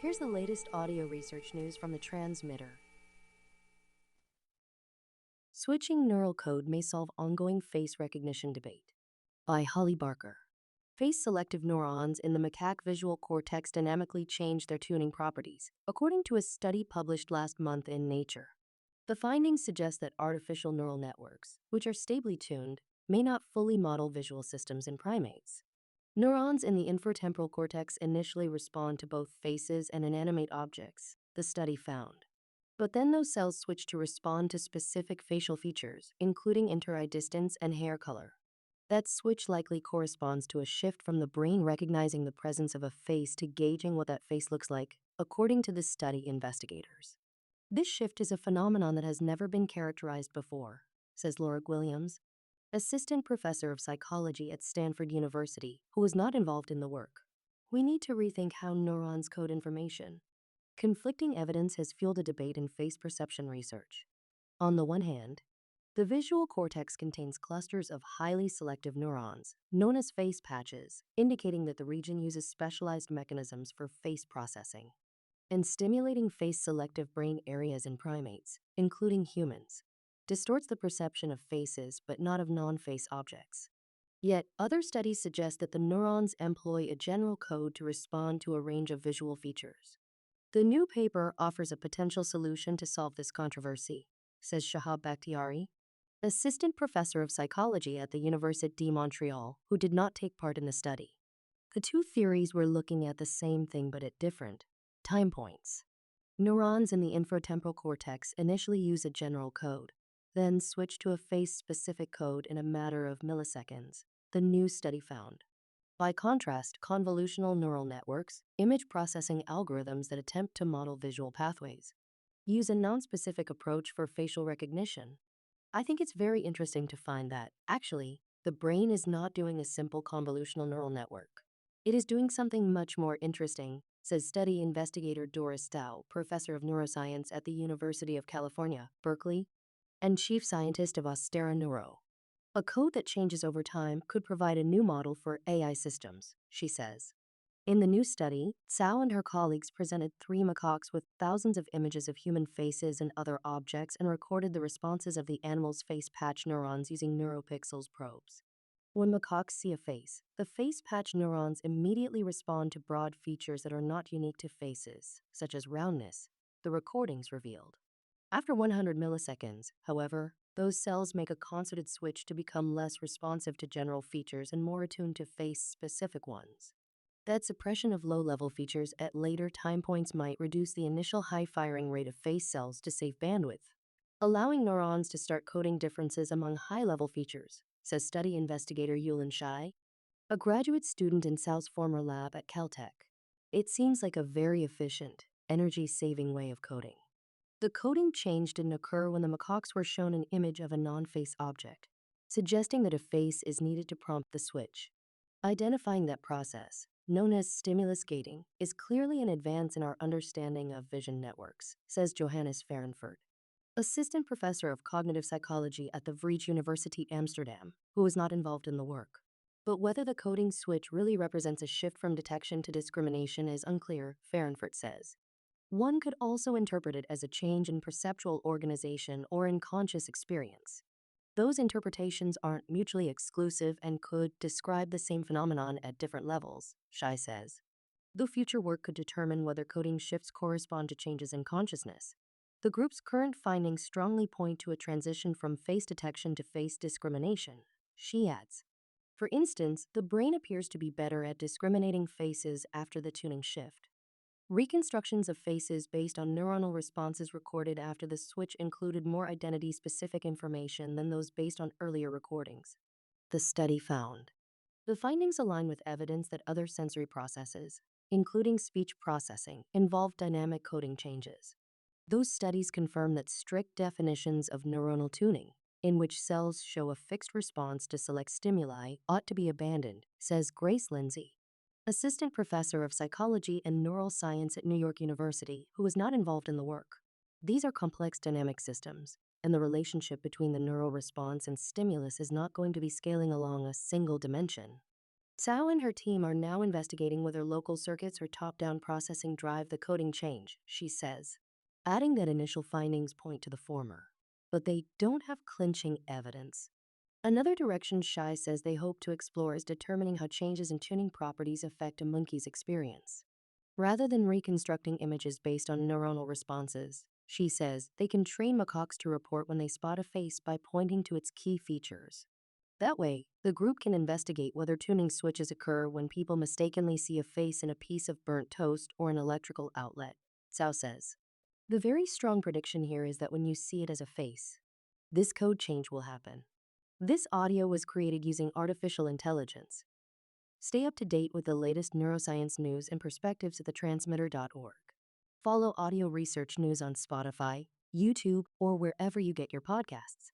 Here's the latest audio research news from the transmitter. Switching neural code may solve ongoing face recognition debate. By Holly Barker. Face-selective neurons in the macaque visual cortex dynamically change their tuning properties, according to a study published last month in Nature. The findings suggest that artificial neural networks, which are stably tuned, may not fully model visual systems in primates. Neurons in the infratemporal cortex initially respond to both faces and inanimate objects, the study found. But then those cells switch to respond to specific facial features, including inter-eye distance and hair color. That switch likely corresponds to a shift from the brain recognizing the presence of a face to gauging what that face looks like, according to the study investigators. This shift is a phenomenon that has never been characterized before, says Laura Williams, assistant professor of psychology at Stanford University, who was not involved in the work. We need to rethink how neurons code information. Conflicting evidence has fueled a debate in face perception research. On the one hand, the visual cortex contains clusters of highly selective neurons, known as face patches, indicating that the region uses specialized mechanisms for face processing. And stimulating face-selective brain areas in primates, including humans, distorts the perception of faces but not of non-face objects. Yet, other studies suggest that the neurons employ a general code to respond to a range of visual features. The new paper offers a potential solution to solve this controversy, says Shahab Bakhtiari, assistant professor of psychology at the Université de Montréal, who did not take part in the study. The two theories were looking at the same thing but at different time points. Neurons in the infratemporal cortex initially use a general code, then switch to a face-specific code in a matter of milliseconds, the new study found. By contrast, convolutional neural networks, image processing algorithms that attempt to model visual pathways, use a non-specific approach for facial recognition. I think it's very interesting to find that, actually, the brain is not doing a simple convolutional neural network. It is doing something much more interesting, says study investigator Doris Dow, professor of neuroscience at the University of California, Berkeley, and chief scientist of Astera Neuro. A code that changes over time could provide a new model for AI systems, she says. In the new study, Tsao and her colleagues presented 3 macaques with thousands of images of human faces and other objects and recorded the responses of the animal's face patch neurons using neuropixels probes. When macaques see a face, the face patch neurons immediately respond to broad features that are not unique to faces, such as roundness, the recordings revealed. After 100 milliseconds, however, those cells make a concerted switch to become less responsive to general features and more attuned to face-specific ones. That suppression of low-level features at later time points might reduce the initial high firing rate of face cells to save bandwidth, allowing neurons to start coding differences among high-level features, says study investigator Yulin Shai, a graduate student in Tsao's former lab at Caltech. It seems like a very efficient, energy-saving way of coding. The coding change didn't occur when the macaques were shown an image of a non-face object, suggesting that a face is needed to prompt the switch. Identifying that process, known as stimulus gating, is clearly an advance in our understanding of vision networks, says Johannes Fahrenfurt, assistant professor of cognitive psychology at the Vrije University Amsterdam, who was not involved in the work. But whether the coding switch really represents a shift from detection to discrimination is unclear, Fahrenfurt says. One could also interpret it as a change in perceptual organization or in conscious experience. Those interpretations aren't mutually exclusive and could describe the same phenomenon at different levels, Shai says. Though future work could determine whether coding shifts correspond to changes in consciousness, the group's current findings strongly point to a transition from face detection to face discrimination, she adds. For instance, the brain appears to be better at discriminating faces after the tuning shift. Reconstructions of faces based on neuronal responses recorded after the switch included more identity-specific information than those based on earlier recordings, the study found. The findings align with evidence that other sensory processes, including speech processing, involve dynamic coding changes. Those studies confirm that strict definitions of neuronal tuning, in which cells show a fixed response to select stimuli, ought to be abandoned, says Grace Lindsay, assistant professor of psychology and neuroscience at New York University, who was not involved in the work. These are complex dynamic systems, and the relationship between the neural response and stimulus is not going to be scaling along a single dimension. Tsao and her team are now investigating whether local circuits or top-down processing drive the coding change, she says, adding that initial findings point to the former. But they don't have clinching evidence. Another direction Shai says they hope to explore is determining how changes in tuning properties affect a monkey's experience. Rather than reconstructing images based on neuronal responses, she says they can train macaques to report when they spot a face by pointing to its key features. That way, the group can investigate whether tuning switches occur when people mistakenly see a face in a piece of burnt toast or an electrical outlet, Cao says. The very strong prediction here is that when you see it as a face, this code change will happen. This audio was created using artificial intelligence. Stay up to date with the latest neuroscience news and perspectives at thetransmitter.org. Follow audio research news on Spotify, YouTube, or wherever you get your podcasts.